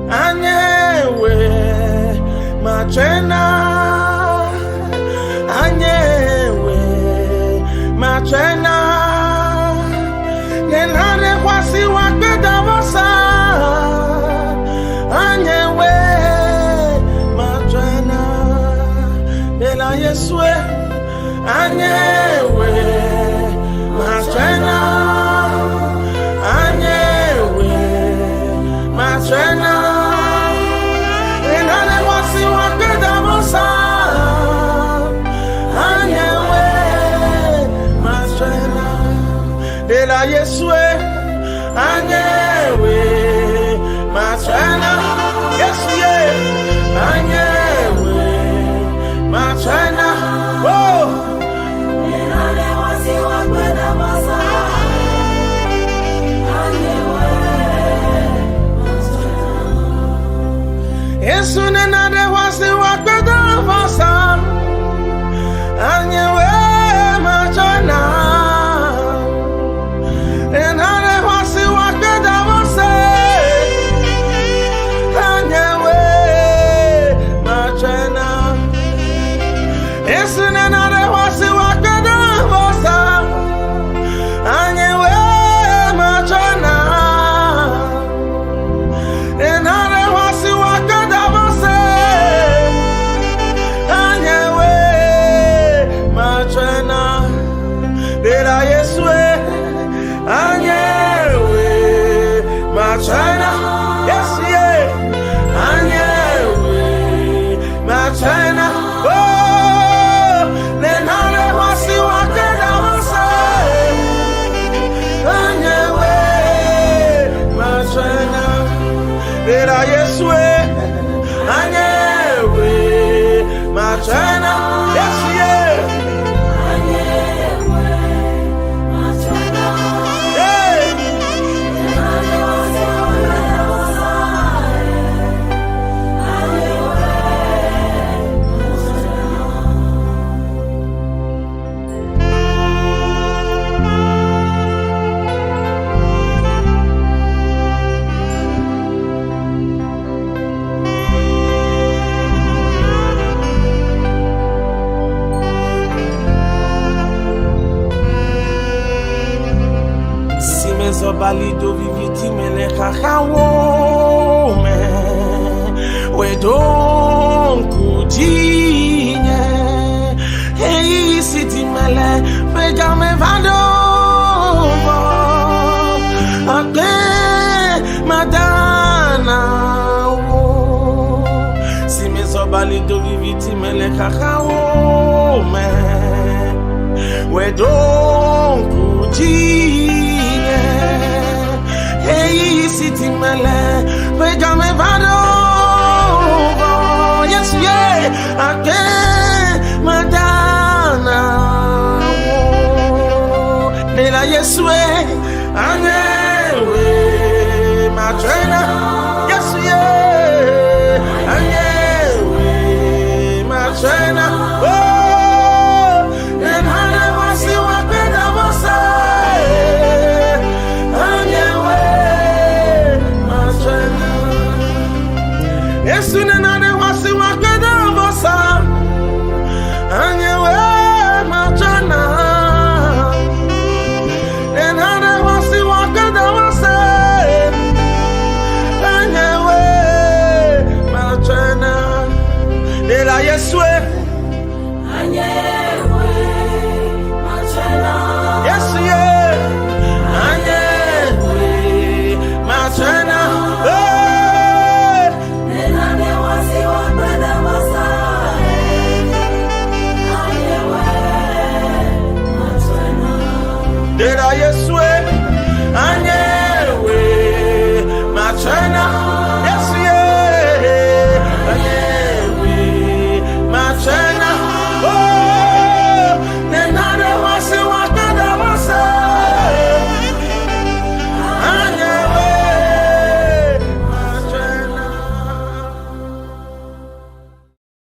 Anye we machena, Anye we machena, nenane kwasi wakeda mosa, Anye we machena, ela Yeswe, Anye we machena, Anye we machena. De la Yeswe, Anye we matsoé, yes ye, Anye we matsoé, oh. Nenane wasi wakwenda masa, Anye we matsoé. Yesu nenane wasi wakwenda masa, Anye we matsoé. Balido viviti mele kakawo me we don kujinye hey siti mele pega me vado ake madana wo si me so balido viviti mele kakawo me we don kujinye hey, sitting my land, wake up my